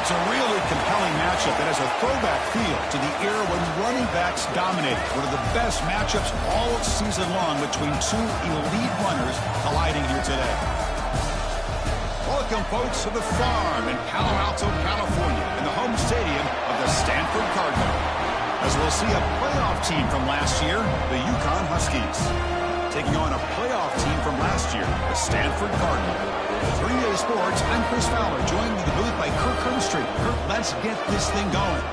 It's a really compelling matchup that has a throwback feel to the era when running backs dominated. One of the best matchups all season long between two elite runners colliding here today. Welcome, folks, to the farm in Palo Alto, California, in the home stadium of the Stanford Cardinal. As we'll see a playoff team from last year, the Uconn Huskies, taking on a playoff team from last year, the Stanford Cardinal. 3A Sports, I'm Chris Fowler, joined in the booth by Kirk Hermstreet. Kirk, let's get this thing going.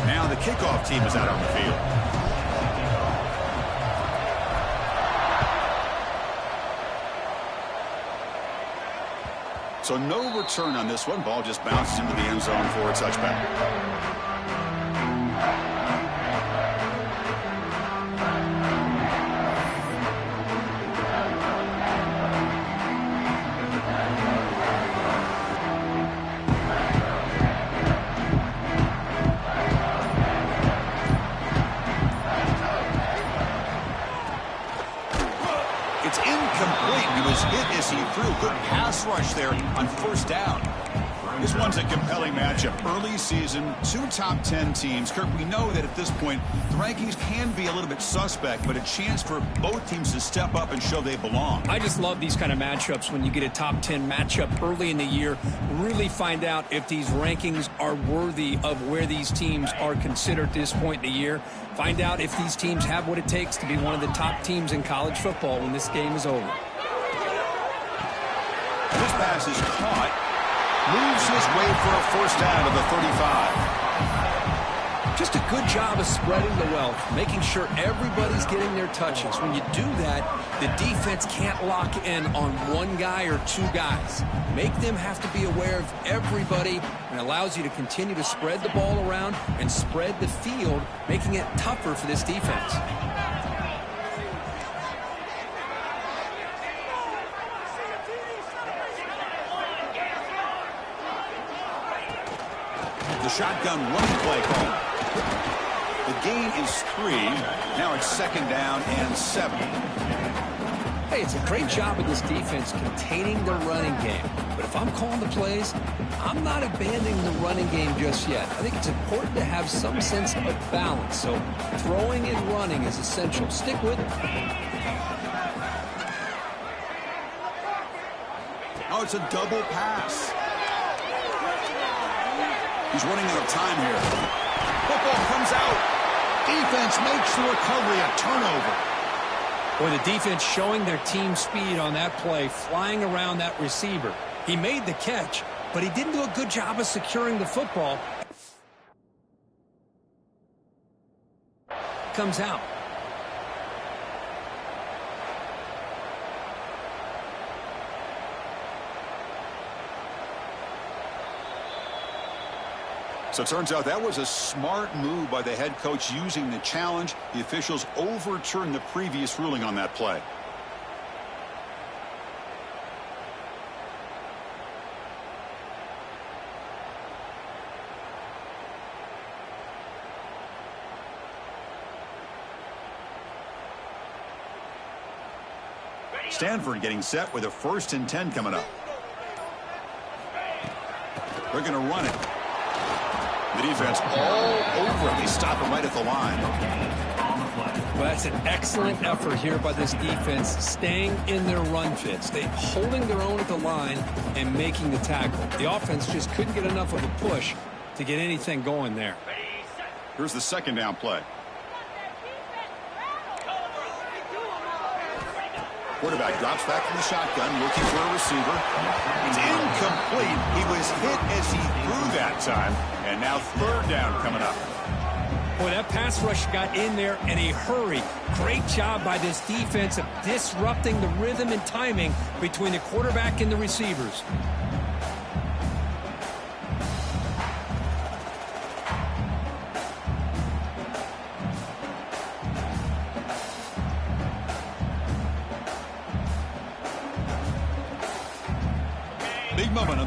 Now the kickoff team is out on the field. So no return on this one. Ball just bounces into the end zone for a touchback. It's incomplete. He was hit as he threw. Good pass rush there on first down. This one's a compelling matchup. Early season, two top 10 teams. Kirk, we know that at this point, the rankings can be a little bit suspect, but a chance for both teams to step up and show they belong. I just love these kind of matchups when you get a top 10 matchup early in the year. Really find out if these rankings are worthy of where these teams are considered at this point in the year. Find out if these teams have what it takes to be one of the top teams in college football when this game is over. This pass is caught. Moves his way for a first down to the 35. Just a good job of spreading the wealth, making sure everybody's getting their touches. When you do that, the defense can't lock in on one guy or two guys. Make them have to be aware of everybody, and allows you to continue to spread the ball around and spread the field, making it tougher for this defense. The shotgun running play call. The gain is 3. Now it's second down and 7. Hey, it's a great job of this defense containing their running game. But if I'm calling the plays, I'm not abandoning the running game just yet. I think it's important to have some sense of balance. So throwing and running is essential. Stick with it. Oh, it's a double pass. He's running out of time here. Football comes out. Defense makes the recovery, a turnover. Boy, the defense showing their team speed on that play, flying around that receiver. He made the catch, but he didn't do a good job of securing the football. Comes out. So it turns out that was a smart move by the head coach using the challenge. The officials overturned the previous ruling on that play. Stanford getting set with a 1st and 10 coming up. They're going to run it. The defense all over it. They stop him right at the line. Well, that's an excellent effort here by this defense, staying in their run fits. They holding their own at the line and making the tackle. The offense just couldn't get enough of a push to get anything going there. Here's the second down play. Quarterback drops back from the shotgun, looking for a receiver. It's incomplete. He was hit as he threw that time. And now 3rd down coming up. Boy, that pass rush got in there in a hurry. Great job by this defense of disrupting the rhythm and timing between the quarterback and the receivers.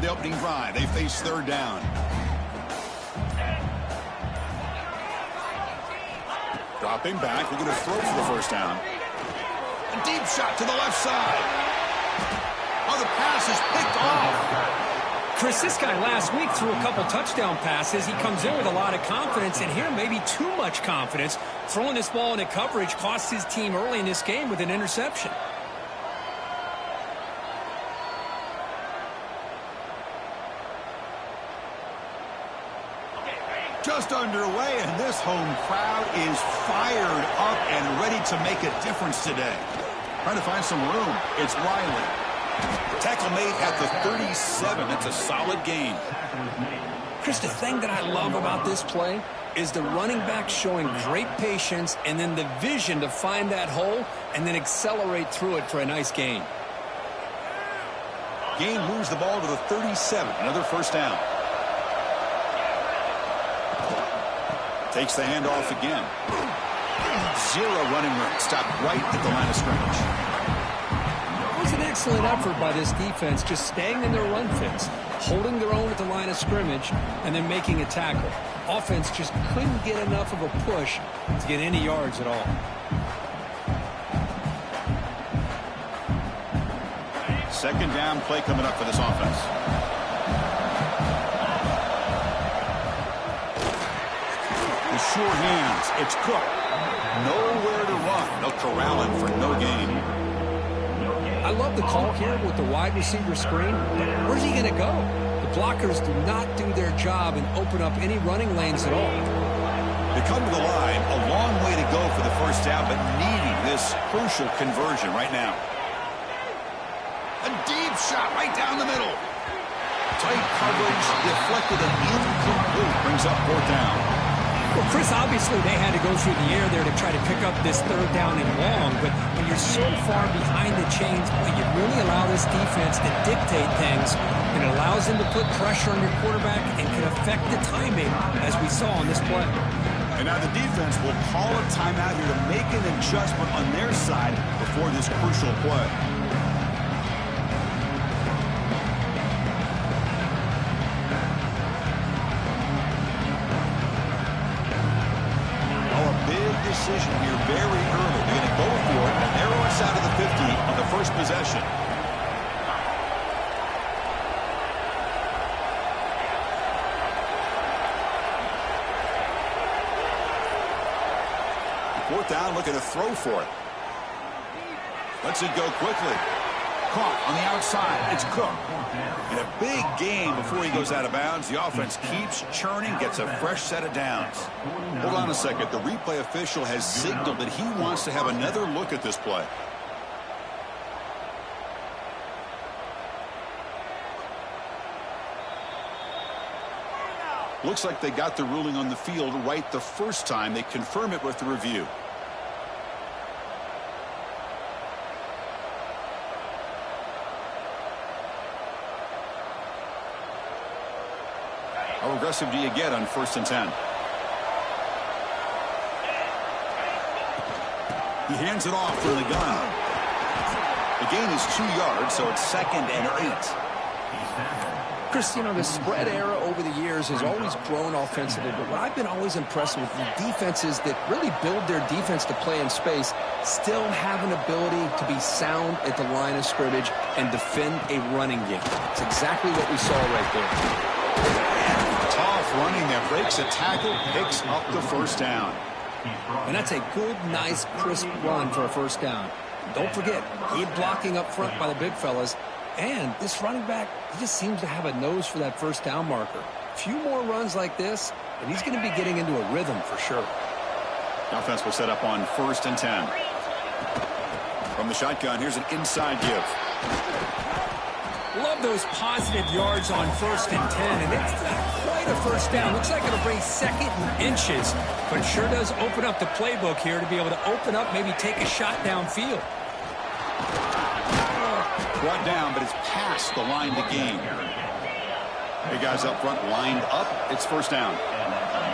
the opening drive. They face third down. Dropping back, we're going to throw for the first down. A deep shot to the left side. Oh, the pass is picked off. Chris, this guy last week threw a couple touchdown passes. He comes in with a lot of confidence, and here maybe too much confidence. Throwing this ball into coverage cost his team early in this game with an interception. Just underway, and this home crowd is fired up and ready to make a difference today. Trying to find some room. It's Riley. Tackle made at the 37. That's a solid gain. Chris, the thing that I love about this play is the running back showing great patience and then the vision to find that hole and then accelerate through it for a nice gain. Gain moves the ball to the 37. Another first down. Takes the handoff again. Zero running room. Stopped right at the line of scrimmage. It was an excellent effort by this defense, just staying in their run fits, holding their own at the line of scrimmage, and then making a tackle. Offense just couldn't get enough of a push to get any yards at all. Second down play coming up for this offense. The sure hands. It's Cook. Nowhere to run. They'll corral him for no gain. I love the call here with the wide receiver screen, but where's he going to go? The blockers do not do their job and open up any running lanes at all. They come to the line, a long way to go for the first down, but needing this crucial conversion right now. A deep shot right down the middle. Tight coverage, deflected and incomplete. Brings up fourth down. Well, Chris, obviously they had to go through the air there to try to pick up this third down and long, but when you're so far behind the chains, boy, you really allow this defense to dictate things, and it allows them to put pressure on your quarterback and can affect the timing, as we saw on this play. And now the defense will call a timeout here to make an adjustment on their side before this crucial play. Decision here very early. They're going to go for it and narrow us out of the 50 on the first possession. Fourth down, looking to throw for it. Lets it go quickly. Caught on the outside. It's Cook. In a big game before he goes out of bounds, the offense keeps churning, gets a fresh set of downs. Hold on a second. The replay official has signaled that he wants to have another look at this play. Looks like they got the ruling on the field right the first time. They confirm it with the review. How aggressive do you get on 1st and 10? He hands it off from the gun. The gain is 2 yards, so it's 2nd and 8. Chris, you know, the spread era over the years has always grown offensively, but what I've been always impressed with the defenses that really build their defense to play in space still have an ability to be sound at the line of scrimmage and defend a running game. It's exactly what we saw right there. Tough running that breaks a tackle, picks up the first down. And that's a good, nice, crisp run for a first down. Don't forget, good blocking up front by the big fellas. And this running back, he just seems to have a nose for that first down marker. A few more runs like this, and he's going to be getting into a rhythm for sure. The offense will set up on 1st and 10. From the shotgun, here's an inside give. Love those positive yards on 1st and 10, and it's not quite a first down. Looks like it'll bring 2nd and inches, but it sure does open up the playbook here to be able to open up, maybe take a shot downfield. Brought down, but it's past the line to gain. Hey, guys up front lined up. It's first down.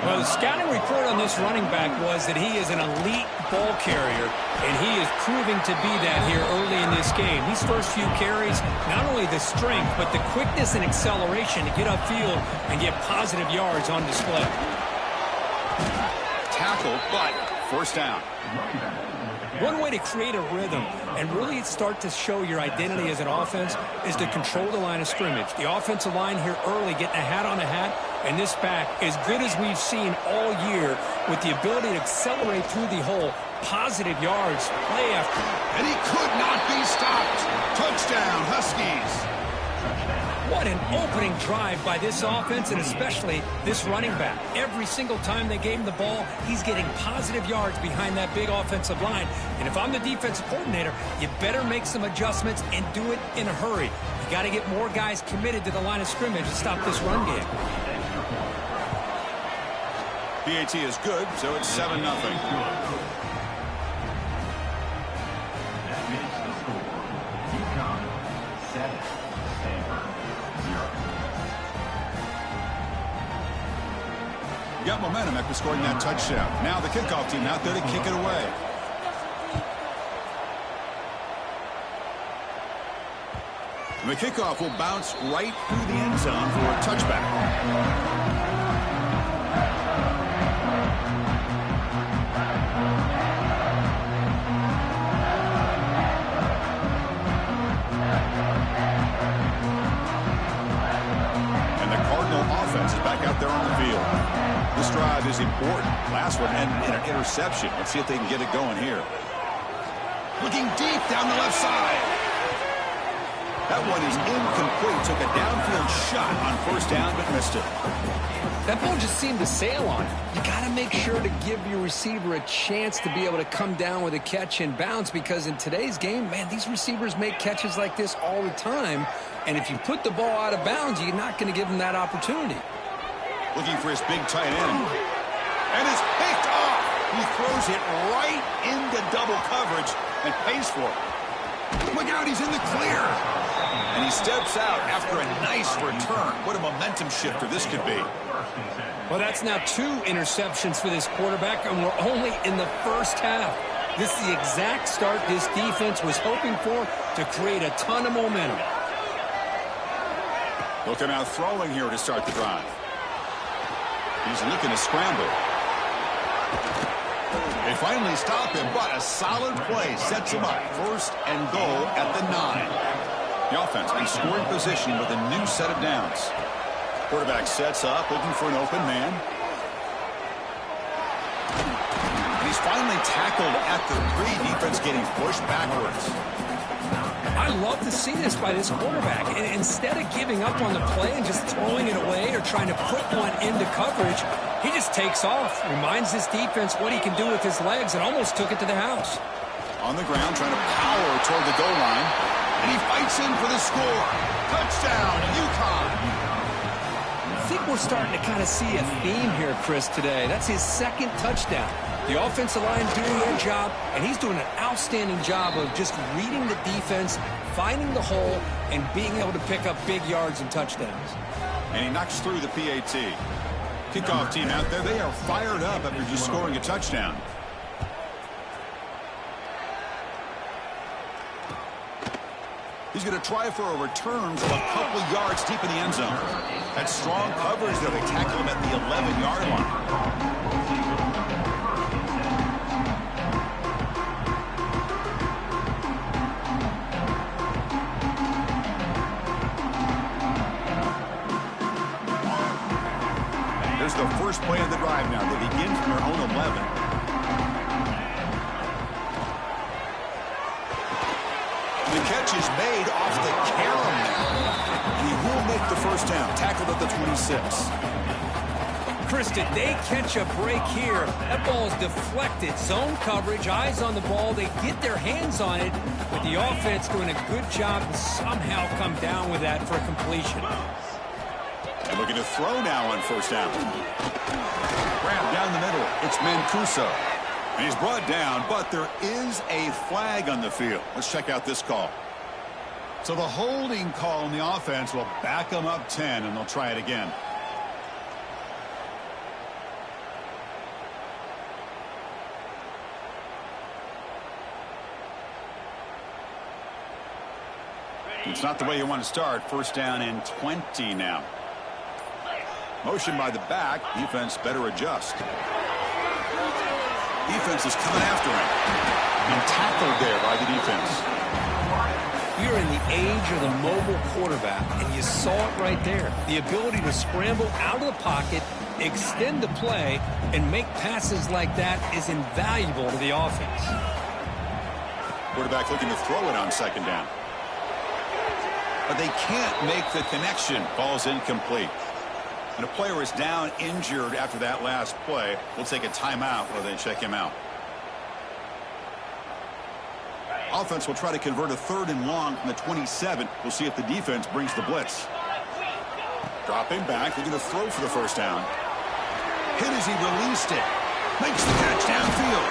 Well, the scouting report on this running back was that he is an elite ball carrier, and he is proving to be that here early in this game. These first few carries, not only the strength, but the quickness and acceleration to get upfield and get positive yards on display. Tackle, but first down. One way to create a rhythm and really start to show your identity as an offense is to control the line of scrimmage. The offensive line here early getting a hat on a hat, and this back, as good as we've seen all year, with the ability to accelerate through the hole, positive yards, play after. And he could not be stopped. Touchdown, Huskies. What an opening drive by this offense, and especially this running back. Every single time they gave him the ball, he's getting positive yards behind that big offensive line. And if I'm the defensive coordinator, you better make some adjustments and do it in a hurry. You got to get more guys committed to the line of scrimmage to stop this run game. PAT is good, so it's 7-0. Uconn 7, Stanford 0. Got momentum after scoring that touchdown. Now the kickoff team out there to kick it away. The kickoff will bounce right through the end zone for a touchback. Back out there on the field. This drive is important. Last one had an interception. Let's see if they can get it going here. Looking deep down the left side. That one is incomplete. Took a downfield shot on first down, but missed it. That ball just seemed to sail on it. You got to make sure to give your receiver a chance to be able to come down with a catch and bounce, because in today's game, man, these receivers make catches like this all the time. And if you put the ball out of bounds, you're not going to give them that opportunity. Looking for his big tight end. And it's picked off. He throws it right into double coverage and pays for it. Look out, he's in the clear. And he steps out after a nice return. What a momentum shifter this could be. Well, that's now 2 interceptions for this quarterback, and we're only in the first half. This is the exact start this defense was hoping for to create a ton of momentum. Looking out throwing here to start the drive. He's looking to scramble. They finally stop him, but a solid play sets him up. First and goal at the 9. The offense in scoring position with a new set of downs. Quarterback sets up, looking for an open man. And he's finally tackled at the 3. Defense getting pushed backwards. I love to see this by this quarterback. And instead of giving up on the play and just throwing it away or trying to put one into coverage, he just takes off, reminds this defense what he can do with his legs, and almost took it to the house. On the ground, trying to power toward the goal line. And he fights in for the score. Touchdown, Uconn. I think we're starting to kind of see a theme here, Chris, today. That's his 2nd touchdown. The offensive line doing their job, and he's doing an outstanding job of just reading the defense, finding the hole, and being able to pick up big yards and touchdowns. And he knocks through the PAT. Kickoff team out there, they are fired up after just scoring a touchdown. He's going to try for a return from a couple yards deep in the end zone. That strong coverage, though, they tackle him at the 11-yard line. There's the first play of the drive now. They begin from their own 11. The catch is made off the carom now. And he will make the first down. Tackled at the 26. Chris, did they catch a break here? That ball is deflected. Zone coverage, eyes on the ball. They get their hands on it, but the offense doing a good job to somehow come down with that for a completion. And looking to throw now on first down. Grab down the middle. It's Mancuso. And he's brought down, but there is a flag on the field. Let's check out this call. So the holding call on the offense will back them up 10, and they'll try it again. It's not the way you want to start. First down and 20 now. Motion by the back. Defense better adjust. Defense is coming after him. And tackled there by the defense. You're in the age of the mobile quarterback, and you saw it right there. The ability to scramble out of the pocket, extend the play, and make passes like that is invaluable to the offense. Quarterback looking to throw it on second down. But they can't make the connection. Ball's incomplete. And a player is down injured after that last play. We'll take a timeout while they check him out. Offense will try to convert a 3rd and long from the 27. We'll see if the defense brings the blitz. Dropping back, looking to throw for the first down. Hit as he released it. Makes the catch downfield.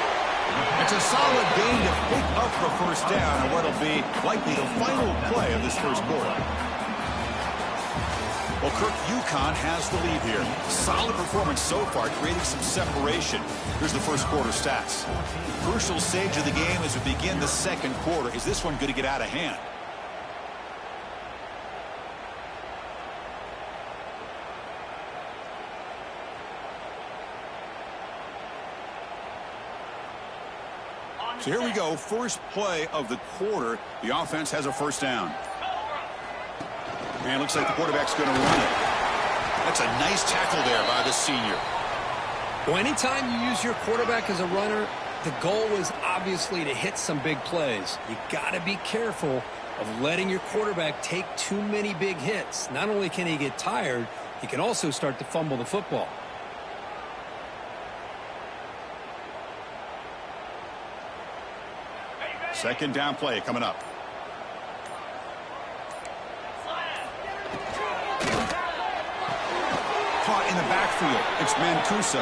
It's a solid gain to pick up the first down on what will be likely the final play of this first quarter. Well, Kirk, Uconn has the lead here. Solid performance so far, creating some separation. Here's the first quarter stats. Crucial stage of the game as we begin the second quarter. Is this one going to get out of hand? So here we go. First play of the quarter. The offense has a first down. And looks like the quarterback's going to run it. That's a nice tackle there by the senior. Well, anytime you use your quarterback as a runner, the goal is obviously to hit some big plays. You got to be careful of letting your quarterback take too many big hits. Not only can he get tired, he can also start to fumble the football. Second down play coming up. Caught in the backfield. It's Mancuso.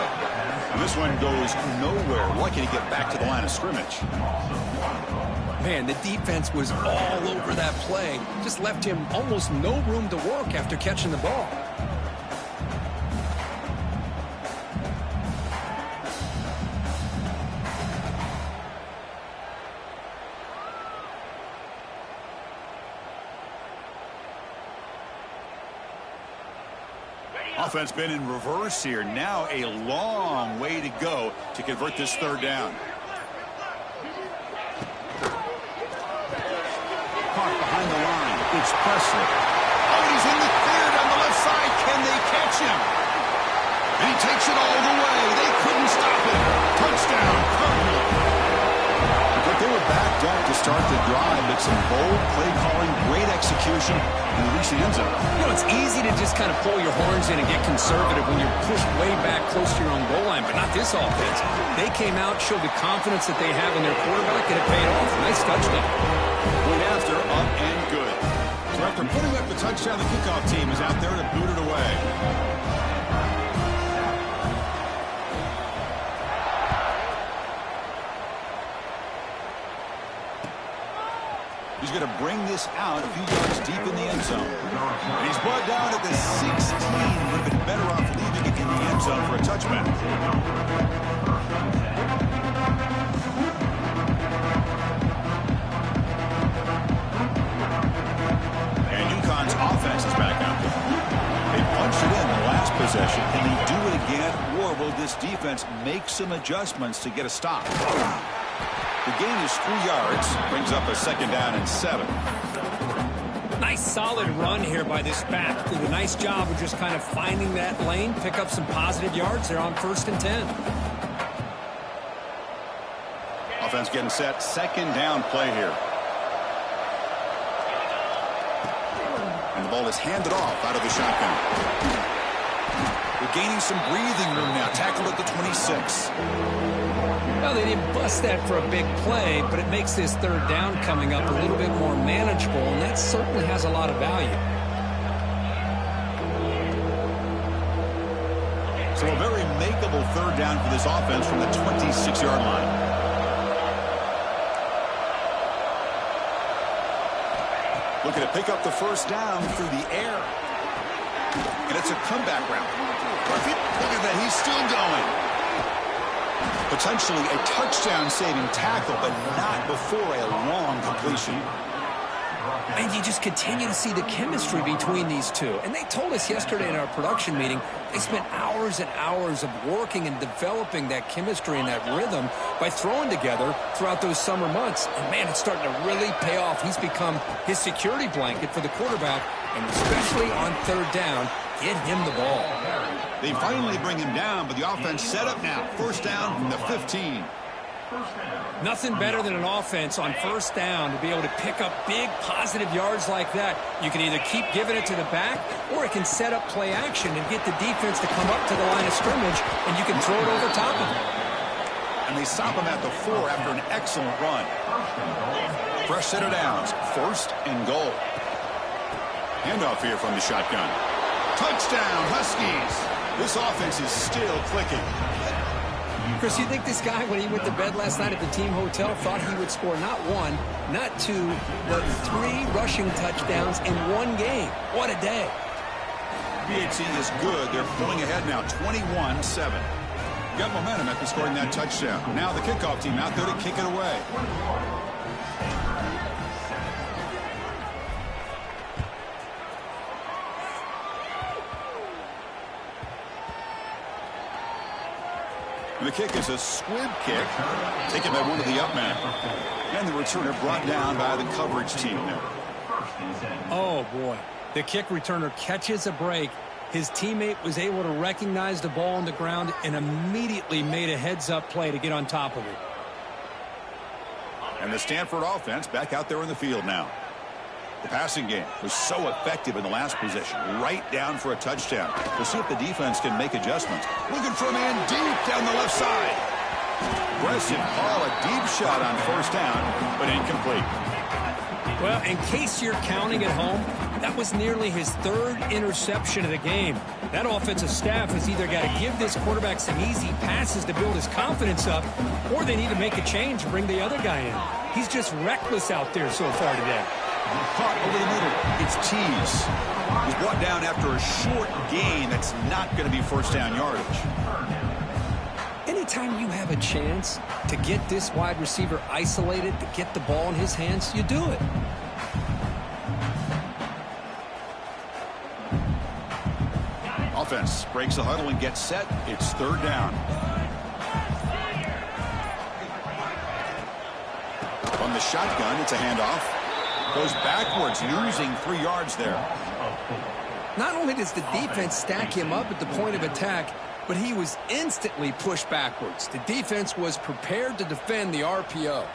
And this one goes nowhere. Lucky to get back to the line of scrimmage. Man, the defense was all over that play. Just left him almost no room to work after catching the ball. Offense been in reverse here. Now a long way to go to convert this third down. Caught behind the line. It's Presley. Oh, he's in the clear down the left side. Can they catch him? And he takes it all the way. They couldn't stop him. Touchdown, Cardinal. But they were backed up to start the drive, but some bold play calling, great execution, and reach the end zone. You know, it's easy to just kind of pull your horns in and get conservative when you're pushed way back close to your own goal line, but not this offense. They came out, showed the confidence that they have in their quarterback, and it paid off. Nice touchdown. Point after, up and good. So after putting up the touchdown, the kickoff team is out there to boot it away. He's going to bring this out a few yards deep in the end zone. And he's brought down at the 16. Would have been better off leaving it in the end zone for a touchback. And Uconn's offense is back out there. They punched it in the last possession. Can they do it again, or will this defense make some adjustments to get a stop? The gain is 3 yards, brings up a second down and 7. Nice solid run here by this back. Did a nice job of just kind of finding that lane, pick up some positive yards. They're on 1st and 10. Offense getting set. Second down play here. And the ball is handed off out of the shotgun. They're gaining some breathing room now. Tackled at the 26. Well, they didn't bust that for a big play, but it makes this third down coming up a little bit more manageable, and that certainly has a lot of value. So a very makeable third down for this offense from the 26-yard line. Looking to pick up the first down through the air. And it's a comeback route. Look at that, he's still going. Potentially a touchdown-saving tackle, but not before a long completion. And you just continue to see the chemistry between these two. And they told us yesterday in our production meeting, they spent hours and hours of working and developing that chemistry and that rhythm by throwing together throughout those summer months. And, man, it's starting to really pay off. He's become his security blanket for the quarterback, and especially on third down, get him the ball. They finally bring him down, but the offense set up now. First down from the 15. Nothing better than an offense on first down to be able to pick up big positive yards like that. You can either keep giving it to the back, or it can set up play action and get the defense to come up to the line of scrimmage, and you can throw it over top of them. And they stop him at the 4 after an excellent run. Fresh set of downs, first and goal. Handoff here from the shotgun. Touchdown, Huskies. This offense is still clicking. Chris, you think this guy, when he went to bed last night at the team hotel, thought he would score not 1, not 2, but 3 rushing touchdowns in one game? What a day. BHC is good. They're pulling ahead now, 21-7. Got momentum after scoring that touchdown. Now the kickoff team out there to kick it away. The kick is a squib kick, taken by one of the up men. And the returner brought down by the coverage team there. Oh, boy. The kick returner catches a break. His teammate was able to recognize the ball on the ground and immediately made a heads-up play to get on top of it. And the Stanford offense back out there in the field now. The passing game was so effective in the last possession, right down for a touchdown. We'll see if the defense can make adjustments. Looking for a man deep down the left side. Aggressive call, a deep shot on first down, but incomplete. Well, in case you're counting at home, that was nearly his 3rd interception of the game. That offensive staff has either got to give this quarterback some easy passes to build his confidence up, or they need to make a change and bring the other guy in. He's just reckless out there so far today. Caught over the middle. It's Tease. He's brought down after a short gain that's not going to be first down yardage. Anytime you have a chance to get this wide receiver isolated, to get the ball in his hands, you do it. Offense breaks the huddle and gets set. It's third down. From the shotgun, it's a handoff. Goes backwards, losing 3 yards there. Not only does the defense stack him up at the point of attack, but he was instantly pushed backwards. The defense was prepared to defend the RPO.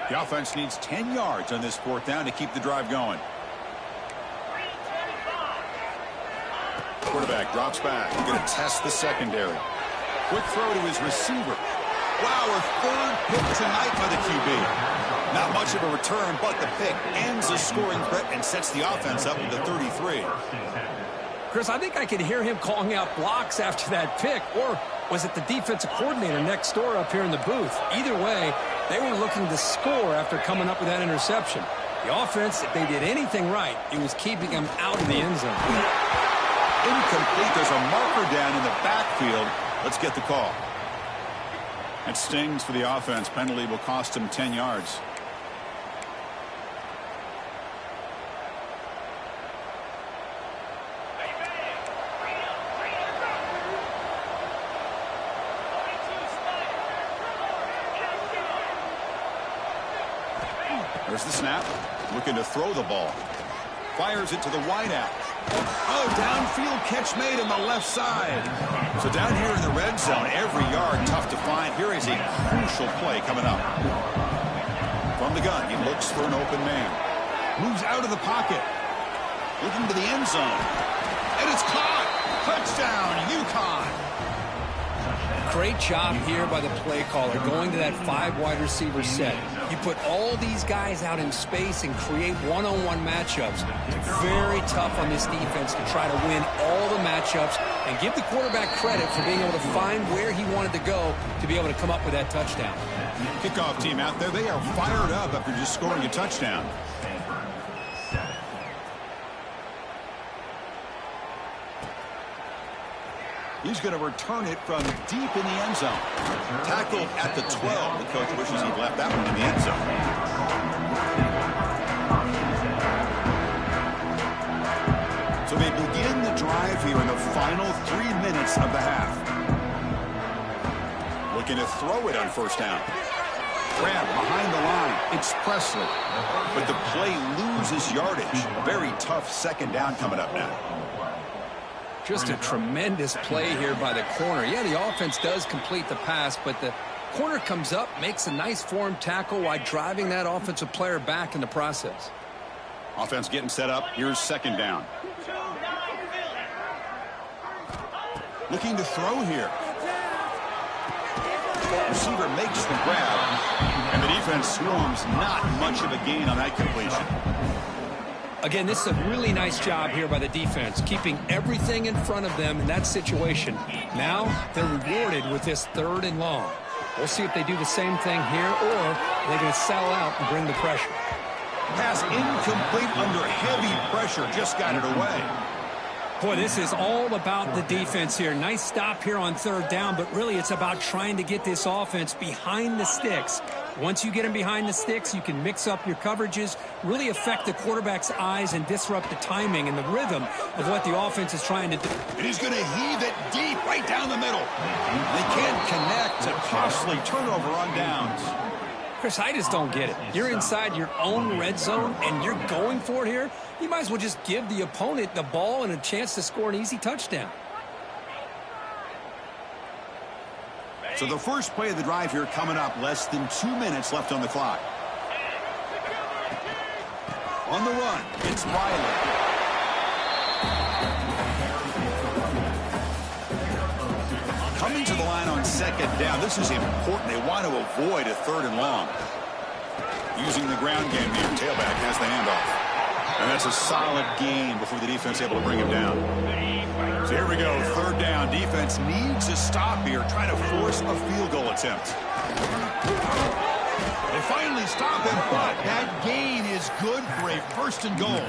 The offense needs 10 yards on this fourth down to keep the drive going. Quarterback drops back. He's going to test the secondary. Quick throw to his receiver. Wow, a 3rd pick tonight by the QB. Not much of a return, but the pick ends the scoring threat and sets the offense up at the 33. Chris, I think I could hear him calling out blocks after that pick, or was it the defensive coordinator next door up here in the booth? Either way, they were looking to score after coming up with that interception. The offense, if they did anything right, it was keeping them out of the end zone. Incomplete. There's a marker down in the backfield. Let's get the call. It stings for the offense. Penalty will cost him 10 yards. There's the snap. Looking to throw the ball. Fires it to the wideout. Oh, downfield catch made on the left side. So down here in the red zone, every yard tough to find. Here is a crucial play coming up. From the gun, he looks for an open man. Moves out of the pocket. Looking to the end zone. And it's caught. Touchdown, Uconn. Great job here by the play caller going to that 5 wide receiver set. You put all these guys out in space and create one-on-one matchups. Very tough on this defense to try to win all the matchups and give the quarterback credit for being able to find where he wanted to go to be able to come up with that touchdown. Kickoff team out there, they are fired up after just scoring a touchdown. He's going to return it from deep in the end zone. Tackled at the 12. The coach wishes he'd left that one in the end zone. So they begin the drive here in the final 3 minutes of the half. Looking to throw it on first down. Grab behind the line. It's Presley. But the play loses yardage. Very tough second down coming up now. Just a tremendous play here by the corner. Yeah, the offense does complete the pass, but the corner comes up, makes a nice form tackle while driving that offensive player back in the process. Offense getting set up. Here's second down. Looking to throw here. Receiver makes the grab, and the defense swarms. Not much of a gain on that completion. Again, this is a really nice job here by the defense, keeping everything in front of them in that situation. Now they're rewarded with this 3rd and long. We'll see if they do the same thing here, or they're going to sell out and bring the pressure. Pass incomplete under heavy pressure. Just got it away. Boy, this is all about the defense here. Nice stop here on 3rd down, but really it's about trying to get this offense behind the sticks. Once you get them behind the sticks, you can mix up your coverages, really affect the quarterback's eyes and disrupt the timing and the rhythm of what the offense is trying to do. And he's going to heave it deep right down the middle. They can't connect. A costly turnover on downs. Chris, I just don't get it. You're inside your own red zone, and you're going for it here. You might as well just give the opponent the ball and a chance to score an easy touchdown. So the first play of the drive here coming up. Less than 2 minutes left on the clock. On the run, it's Riley. Coming to the line on second down. This is important. They want to avoid a 3rd and long. Using the ground game here. Tailback has the handoff. And that's a solid gain before the defense is able to bring him down. So here we go. 3rd down. Defense needs a stop here. Trying to force a field goal attempt. They finally stop him, but that gain is good for a 1st and goal.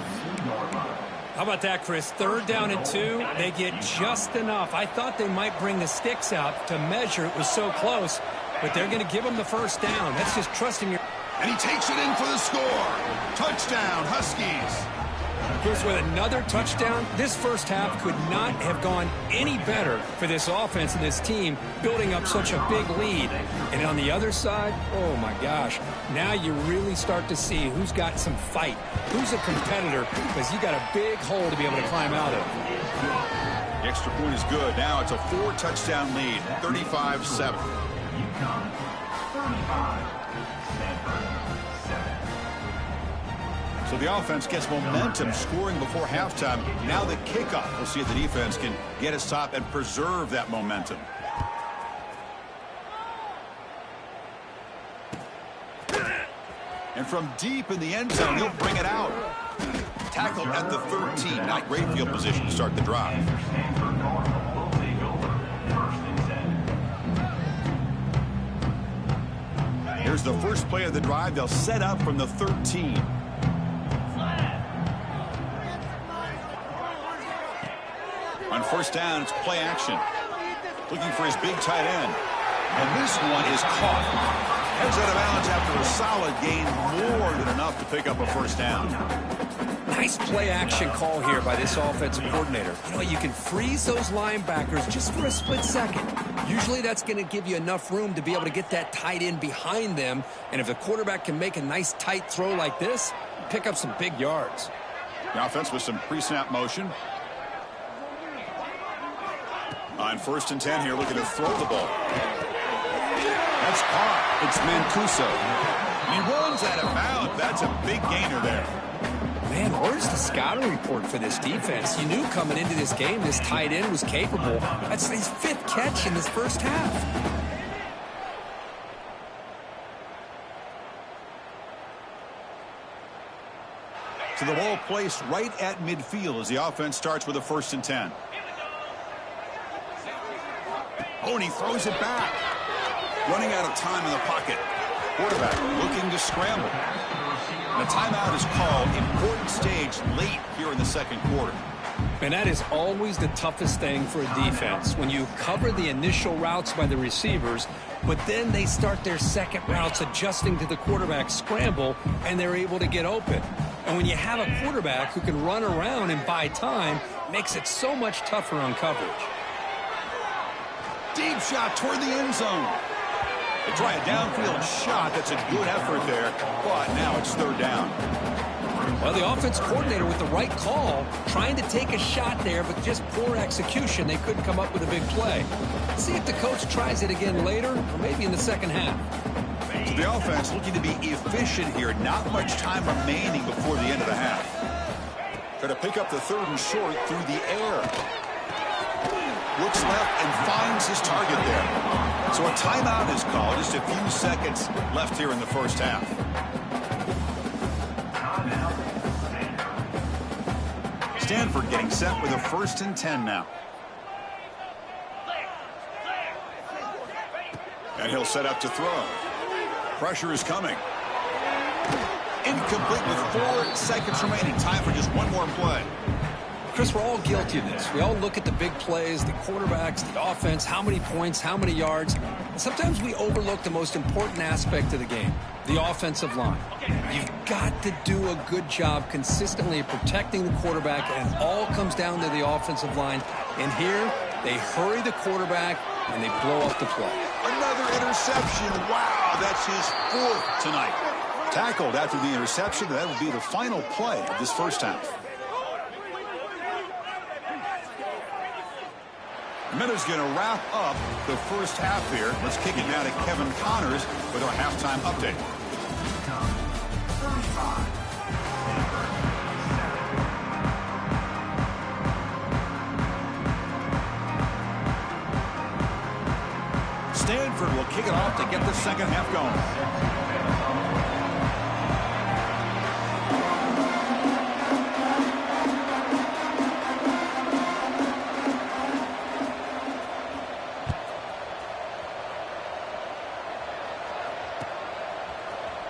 How about that, Chris? 3rd down and 2. They get just enough. I thought they might bring the sticks out to measure. It was so close, but they're going to give them the 1st down. That's just trusting your... And he takes it in for the score. Touchdown, Huskies. Chris, with another touchdown, this first half could not have gone any better for this offense and this team, building up such a big lead. And on the other side, oh my gosh, now you really start to see who's got some fight, who's a competitor, because you got a big hole to be able to climb out of. The extra point is good. Now it's a 4-touchdown lead, 35-7. Uconn 35. So the offense gets momentum, scoring before halftime. Now the kickoff. We'll see if the defense can get a stop and preserve that momentum. And from deep in the end zone, he'll bring it out. Tackled at the 13. Not great field position to start the drive. Here's the first play of the drive. They'll set up from the 13. On first down, it's play action. Looking for his big tight end. And this one is caught. Heads out of bounds after a solid gain, more than enough to pick up a 1st down. Nice play action call here by this offensive coordinator. You know, you can freeze those linebackers just for a split second. Usually that's going to give you enough room to be able to get that tight end behind them. And if the quarterback can make a nice tight throw like this, pick up some big yards. The offense with some pre-snap motion. On 1st and 10 here, looking to throw the ball. That's caught. It's Mancuso. He runs out of bounds. That's a big gainer there. Man, where's the scouting report for this defense? You knew coming into this game this tight end was capable. That's his 5th catch in this first half. So the ball placed right at midfield as the offense starts with a 1st and 10. Oh, and he throws it back. Running out of time in the pocket. Quarterback looking to scramble. And a timeout is called. Important stage late here in the 2nd quarter. And that is always the toughest thing for a defense, when you cover the initial routes by the receivers, but then they start their second routes adjusting to the quarterback scramble, and they're able to get open. And when you have a quarterback who can run around and buy time, it makes it so much tougher on coverage. Deep shot toward the end zone. They try a downfield shot. That's a good effort there, but now it's third down. Well, the offense coordinator with the right call, trying to take a shot there, but just poor execution. They couldn't come up with a big play. Let's see if the coach tries it again later, or maybe in the second half. So the offense looking to be efficient here. Not much time remaining before the end of the half. Going to pick up the third and short through the air. Looks left and finds his target there. So a timeout is called. Just a few seconds left here in the first half. Stanford getting set with a 1st and 10 now. And he'll set up to throw. Pressure is coming. Incomplete with 4 seconds remaining. Time for just one more play. Chris, we're all guilty of this. We all look at the big plays, the quarterbacks, the offense, how many points, how many yards. And sometimes we overlook the most important aspect of the game, the offensive line. You've got to do a good job consistently protecting the quarterback, and it all comes down to the offensive line. And here, they hurry the quarterback, and they blow up the play. Another interception. Wow, that's his 4th tonight. Tackled after the interception. That will be the final play of this first half. Miller's going to wrap up the first half here. Let's kick it now to Kevin Connors with our halftime update. Stanford will kick it off to get the second half going.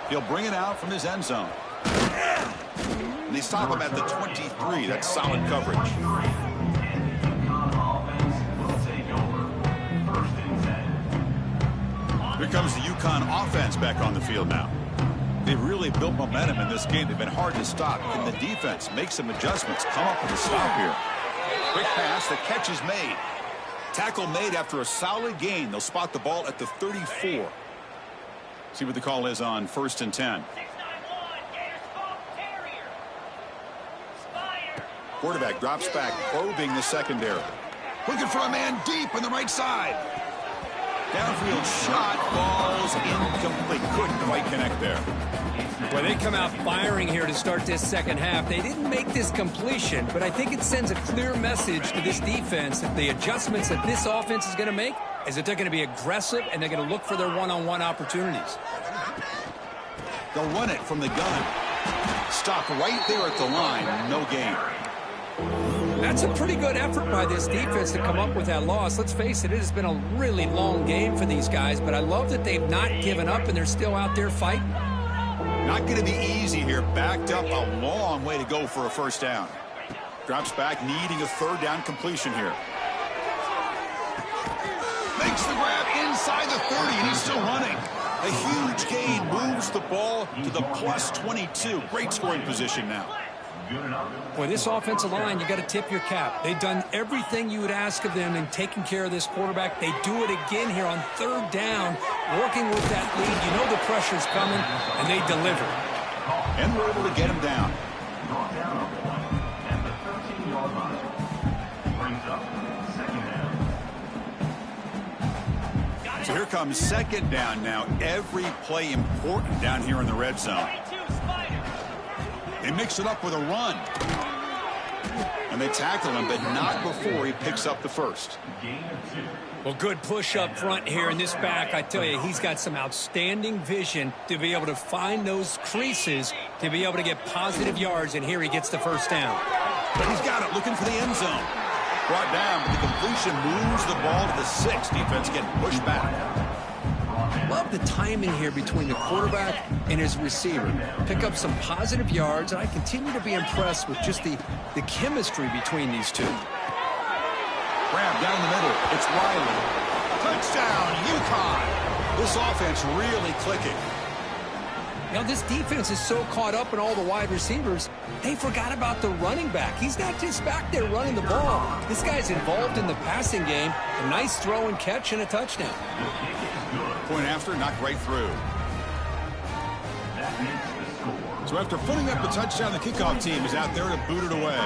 He'll bring it out from his end zone. And they stop him at the 23. That's solid coverage. Here comes the Uconn offense back on the field now. They've really built momentum in this game. They've been hard to stop. Can the defense make some adjustments? Come up with a stop here. Quick pass. The catch is made. Tackle made after a solid gain. They'll spot the ball at the 34. See what the call is on 1st and 10. Quarterback drops back, probing the secondary. Looking for a man deep on the right side. Downfield shot, ball's incomplete. Couldn't quite connect there. Well, they come out firing here to start this second half. They didn't make this completion, but I think it sends a clear message to this defense that the adjustments that this offense is going to make is that they're going to be aggressive and they're going to look for their one-on-one opportunities. They'll run it from the gun. Stop right there at the line. No gain. That's a pretty good effort by this defense to come up with that loss. Let's face it, it has been a really long game for these guys, but I love that they've not given up and they're still out there fighting. Not going to be easy here. Backed up a long way to go for a first down. Drops back, needing a 3rd down completion here. Makes the grab inside the 30, and he's still running. A huge gain moves the ball to the plus 22. Great scoring position now. Boy, this offensive line, you got to tip your cap. They've done everything you would ask of them in taking care of this quarterback. They do it again here on 3rd down, working with that lead. You know the pressure's coming, and they deliver. And we're able to get him down. So here comes 2nd down now. Every play important down here in the red zone. They mix it up with a run. And they tackle him, but not before he picks up the first. Well, good push up front here in this back. I tell you, he's got some outstanding vision to be able to find those creases, to be able to get positive yards, and here he gets the first down. But he's got it, looking for the end zone. Brought down, but the completion moves the ball to the 6. Defense getting pushed back. Love the timing here between the quarterback and his receiver. Pick up some positive yards, and I continue to be impressed with just the chemistry between these two. Grab down the middle. It's Riley. Touchdown, Uconn. This offense really clicking. You know, this defense is so caught up in all the wide receivers, they forgot about the running back. He's not just back there running the ball. This guy's involved in the passing game. A nice throw and catch and a touchdown. Point after, knocked right through. So after putting up the touchdown, the kickoff team is out there to boot it away.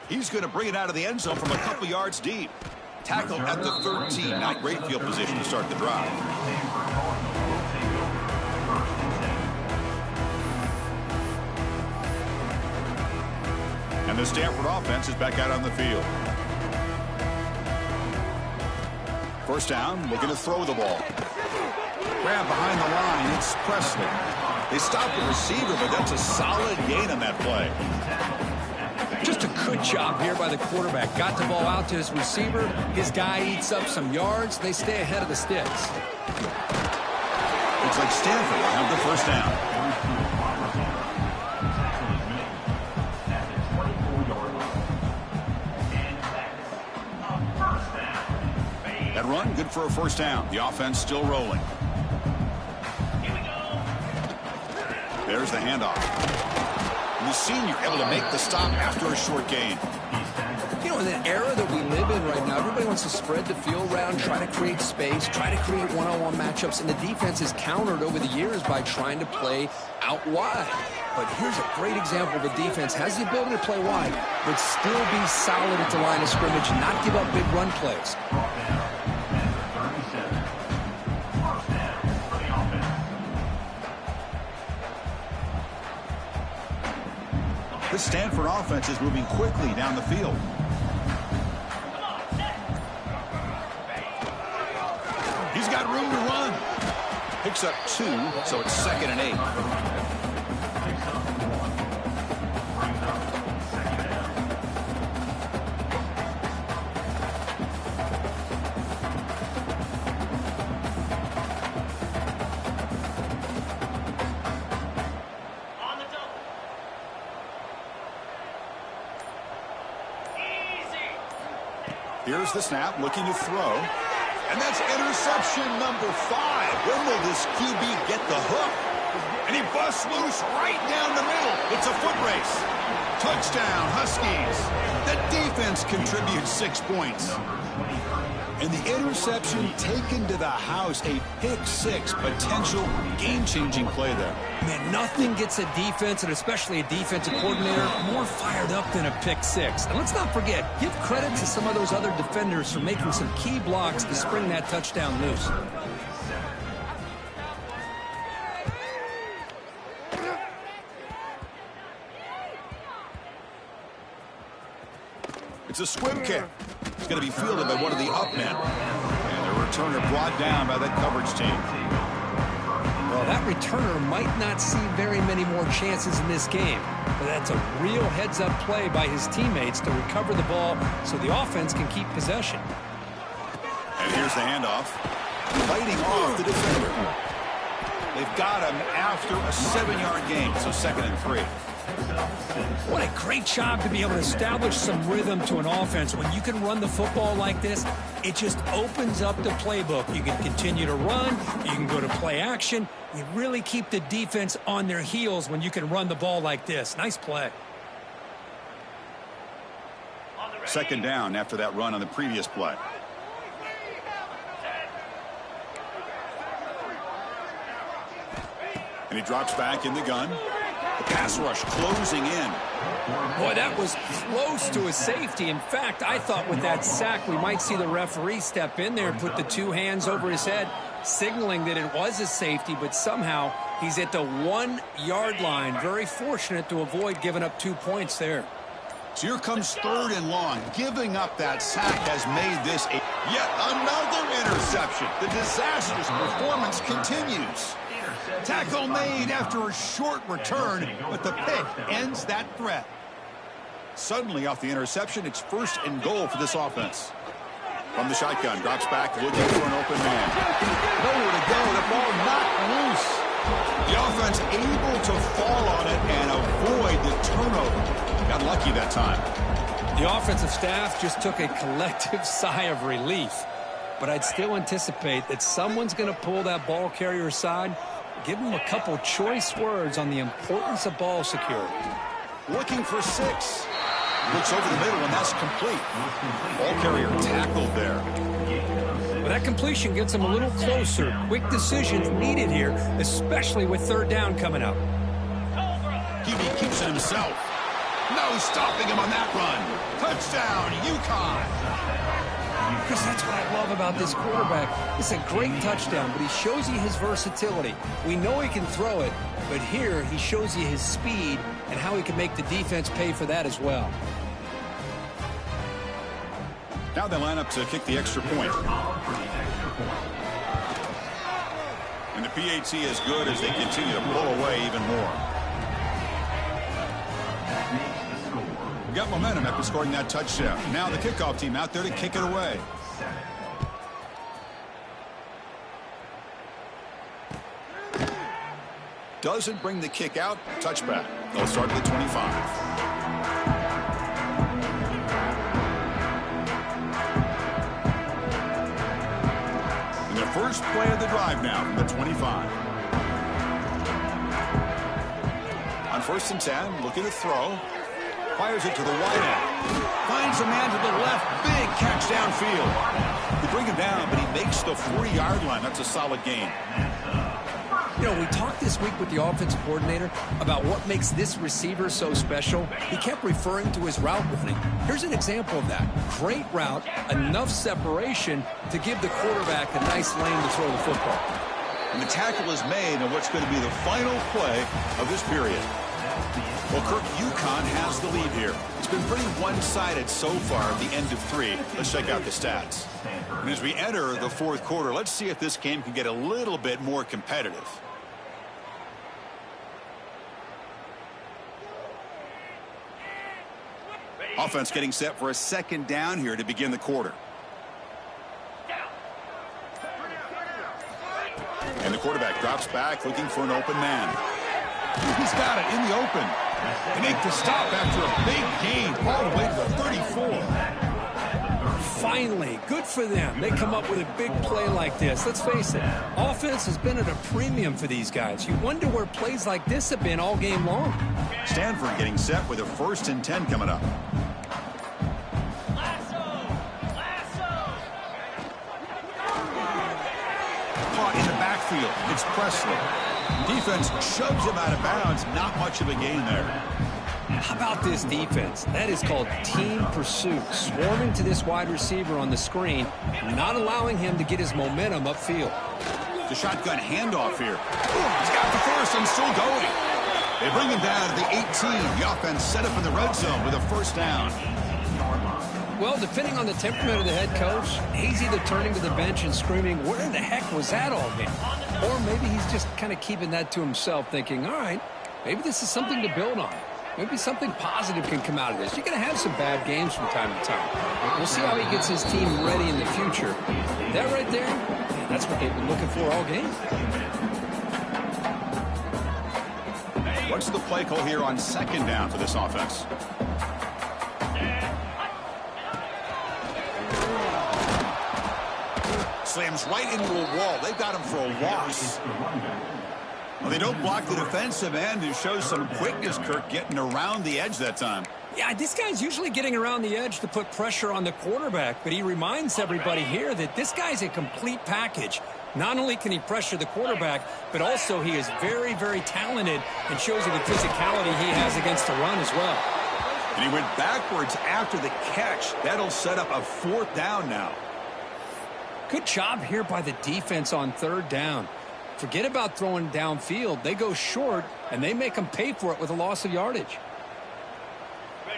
He's going to bring it out of the end zone from a couple yards deep. Tackle at the 13. Not great field position to start the drive. And the Stanford offense is back out on the field. First down, looking to throw the ball. Grab behind the line, it's Presley. They stopped the receiver, but that's a solid gain on that play. Just a good job here by the quarterback. Got the ball out to his receiver. His guy eats up some yards. They stay ahead of the sticks. Looks like Stanford will have the first down. That run, good for a first down. The offense still rolling. There's the handoff. And the senior able to make the stop after a short gain. You know, in the era that we live in right now, everybody wants to spread the field around, try to create space, try to create one-on-one matchups, and the defense is countered over the years by trying to play out wide. But here's a great example. The defense has the ability to play wide, but still be solid at the line of scrimmage and not give up big run plays. The Stanford offense is moving quickly down the field. He's got room to run. Picks up 2, so it's 2nd and 8. Here's the snap, looking to throw. And that's interception number 5. When will this QB get the hook? And he busts loose right down the middle. It's a foot race. Touchdown, Huskies. The defense contributes 6 points. And the interception taken to the house, a pick-6 potential game-changing play there. Man, nothing gets a defense, and especially a defensive coordinator, more fired up than a pick-6. And let's not forget, give credit to some of those other defenders for making some key blocks to spring that touchdown loose. It's a swim kick. It's going to be fielded by one of the up men. And the returner brought down by that coverage team. Well, that returner might not see very many more chances in this game. But that's a real heads-up play by his teammates to recover the ball so the offense can keep possession. And here's the handoff. Fighting off the defender. They've got him after a 7-yard gain, so 2nd and 3. What a great job to be able to establish some rhythm to an offense. When you can run the football like this, it just opens up the playbook. You can continue to run. You can go to play action. You really keep the defense on their heels when you can run the ball like this. Nice play. 2nd down after that run on the previous play. And he drops back in the gun. The pass rush closing in. Boy, that was close to a safety. In fact, I thought with that sack, we might see the referee step in there and put the 2 hands over his head, signaling that it was a safety, but somehow he's at the 1-yard line. Very fortunate to avoid giving up 2 points there. So here comes 3rd and long. Giving up that sack has made this yet another interception. The disastrous performance continues. Tackle made after a short return, but the pick ends that threat. Suddenly off the interception, it's 1st and goal for this offense. From the shotgun, drops back, looking for an open man. Nowhere to go, the ball knocked loose. The offense able to fall on it and avoid the turnover. Got lucky that time. The offensive staff just took a collective sigh of relief. But I'd still anticipate that someone's going to pull that ball carrier aside, give him a couple choice words on the importance of ball security. Looking for 6. Looks over the middle, and that's complete. Ball carrier tackled there. Well, that completion gets him a little closer. Quick decisions needed here, especially with 3rd down coming up. QB keeps it himself. No stopping him on that run. Touchdown, Uconn. Because that's what I love about this quarterback. It's a great touchdown, but he shows you his versatility. We know he can throw it, but here he shows you his speed and how he can make the defense pay for that as well. Now they line up to kick the extra point. And the PAT is good as they continue to pull away even more. We got momentum after scoring that touchdown. Now the kickoff team out there to kick it away. Doesn't bring the kick out. Touchback. They'll start at the 25. And their first play of the drive now from the 25. On 1st and 10, looking to throw. Fires it to the wide end. Finds a man to the left. Big catch downfield. They bring him down, but he makes the 40-yard line. That's a solid gain. You know, we talked this week with the offensive coordinator about what makes this receiver so special. He kept referring to his route running. Here's an example of that. Great route, enough separation to give the quarterback a nice lane to throw the football. And the tackle is made on what's going to be the final play of this period. Well, Kirk, Uconn has the lead here. It's been pretty one-sided so far at the end of 3. Let's check out the stats. And as we enter the 4th quarter, let's see if this game can get a little bit more competitive. Offense getting set for a 2nd down here to begin the quarter. And the quarterback drops back looking for an open man. He's got it in the open. They make the stop after a big gain all the way to the 34. Finally, good for them. They come up with a big play like this. Let's face it, offense has been at a premium for these guys. You wonder where plays like this have been all game long. Stanford getting set with a 1st and 10 coming up. Caught in the backfield. It's Presley. Defense shoves him out of bounds. Not much of a gain there. How about this defense? That is called team pursuit. Swarming to this wide receiver on the screen, not allowing him to get his momentum upfield. The shotgun handoff here. He's got the first and still going. They bring him down to the 18. The offense set up in the red zone with a 1st down. Well, depending on the temperament of the head coach, he's either turning to the bench and screaming, where the heck was that all game? Or maybe he's just kind of keeping that to himself, thinking, all right, maybe this is something to build on. Maybe something positive can come out of this. You're going to have some bad games from time to time. We'll see how he gets his team ready in the future. That right there, that's what they've been looking for all game. What's the play call here on 2nd down for this offense? Slams right into a wall. They've got him for a loss. Well, they don't block the defensive end and show some quickness, Kirk, getting around the edge that time. Yeah, this guy's usually getting around the edge to put pressure on the quarterback, but he reminds everybody here that this guy's a complete package. Not only can he pressure the quarterback, but also he is very, very talented and shows you the physicality he has against the run as well. And he went backwards after the catch. That'll set up a 4th down now. Good job here by the defense on 3rd down. Forget about throwing downfield. They go short, and they make them pay for it with a loss of yardage.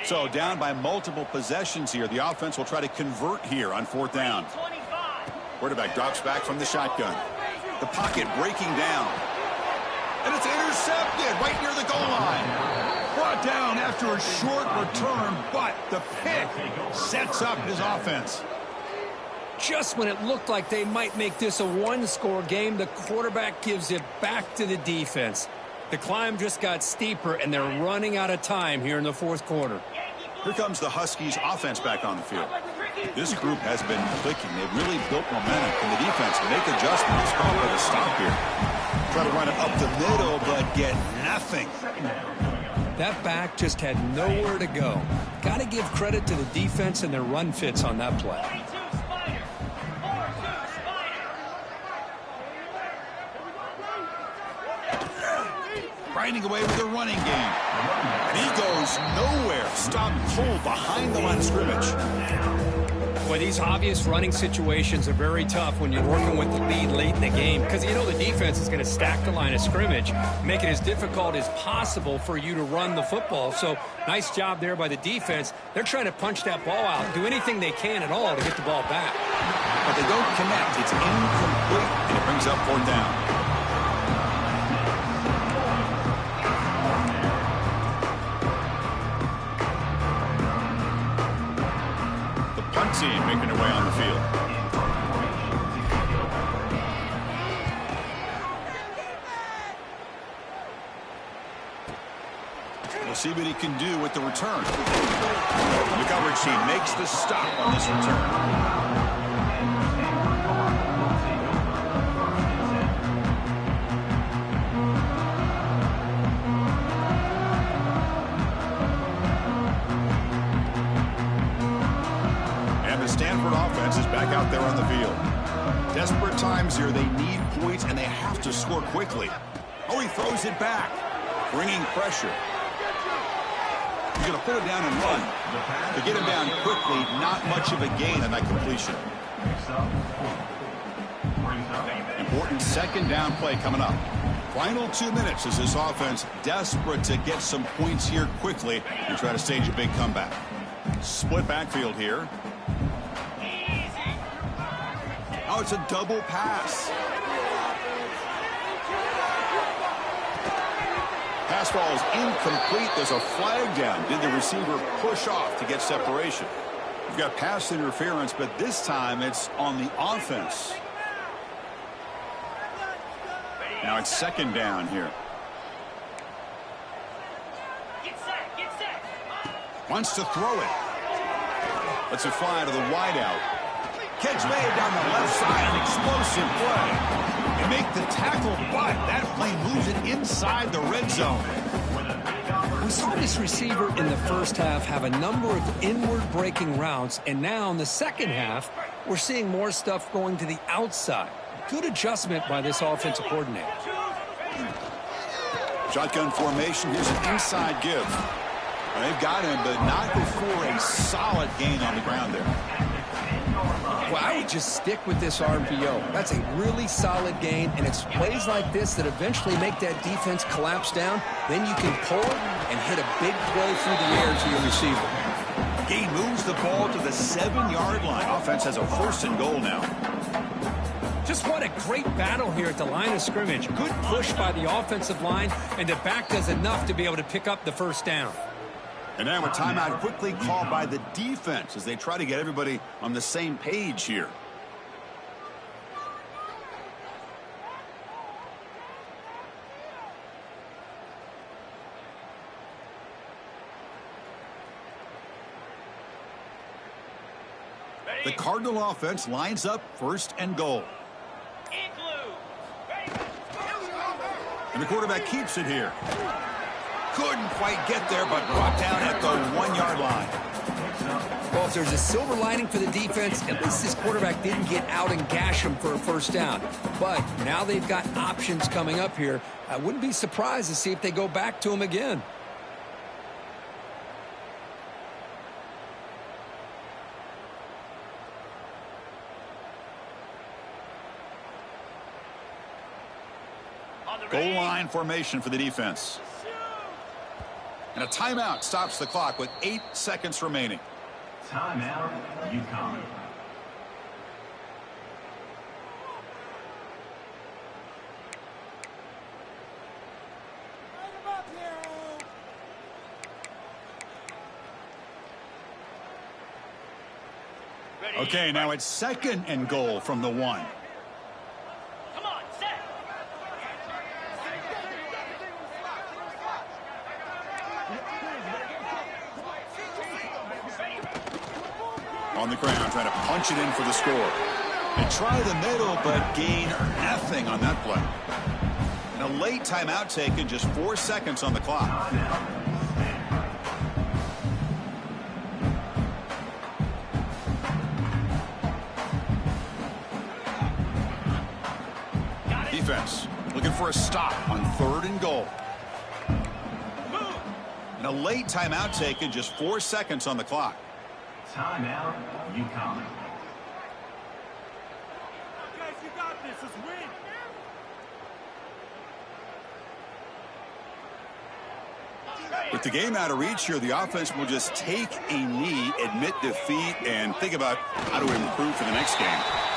So down by multiple possessions here. The offense will try to convert here on 4th down. Quarterback drops back from the shotgun. The pocket breaking down. And it's intercepted right near the goal line. Brought down after a short return, but the pick sets up his offense. Just when it looked like they might make this a one-score game, the quarterback gives it back to the defense. The climb just got steeper, and they're running out of time here in the fourth quarter. Here comes the Huskies offense back on the field. This group has been clicking. They've really built momentum. Can the defense make adjustments? Call for the stop here. Try to run it up the middle, but get nothing. That back just had nowhere to go. Got to give credit to the defense and their run fits on that play. Grinding away with the running game. And he goes nowhere. Stop cold behind the line of scrimmage. Well, these obvious running situations are very tough when you're working with the lead late in the game because you know the defense is going to stack the line of scrimmage, make it as difficult as possible for you to run the football. So nice job there by the defense. They're trying to punch that ball out, do anything they can at all to get the ball back. But they don't connect. It's incomplete, and it brings up fourth down. Team making their way on the field. We'll see what he can do with the return. The coverage team makes the stop on this return. Stanford offense is back out there on the field. Desperate times here. They need points, and they have to score quickly. Oh, he throws it back, bringing pressure. He's going to put it down and run. To get him down quickly, not much of a gain on that completion. Important second down play coming up. Final 2 minutes as this offense desperate to get some points here quickly and try to stage a big comeback. Split backfield here. Oh, it's a double pass. Pass ball is incomplete. There's a flag down. Did the receiver push off to get separation? You've got pass interference, but this time it's on the offense. Now it's second down here. Wants to throw it. Lets it fly to the wideout. Catch made down the left side, an explosive play. And make the tackle, but that play moves it inside the red zone. We saw this receiver in the first half have a number of inward breaking routes, and now in the second half, we're seeing more stuff going to the outside. Good adjustment by this offensive coordinator. Shotgun formation. Here's an inside give. They've got him, but not before a solid gain on the ground there. Well, I would just stick with this RPO. That's a really solid gain, and it's plays like this that eventually make that defense collapse down. Then you can pull and hit a big play through the air to your receiver. Gain moves the ball to the 7-yard line. Offense has a 1st and goal now. Just what a great battle here at the line of scrimmage. Good push by the offensive line, and the back does enough to be able to pick up the first down. And now a timeout quickly called by the defense as they try to get everybody on the same page here. The Cardinal offense lines up 1st and goal. And the quarterback keeps it here. Couldn't quite get there, but brought down at the 1-yard line. Well, if there's a silver lining for the defense, at least this quarterback didn't get out and gash him for a first down. But now they've got options coming up here. I wouldn't be surprised to see if they go back to him again. Goal line formation for the defense. And a timeout stops the clock with 8 seconds remaining. Timeout, Uconn. Okay, now it's 2nd and goal from the 1. Come on, set. On the ground, trying to punch it in for the score. They try the middle, but gain nothing on that play. And a late timeout taken, just 4 seconds on the clock. Defense looking for a stop on 3rd and goal. And a late timeout taken, just 4 seconds on the clock. Timeout, Uconn. Guys, you got this. Let's win. With the game out of reach here, the offense will just take a knee, admit defeat, and think about how to improve for the next game.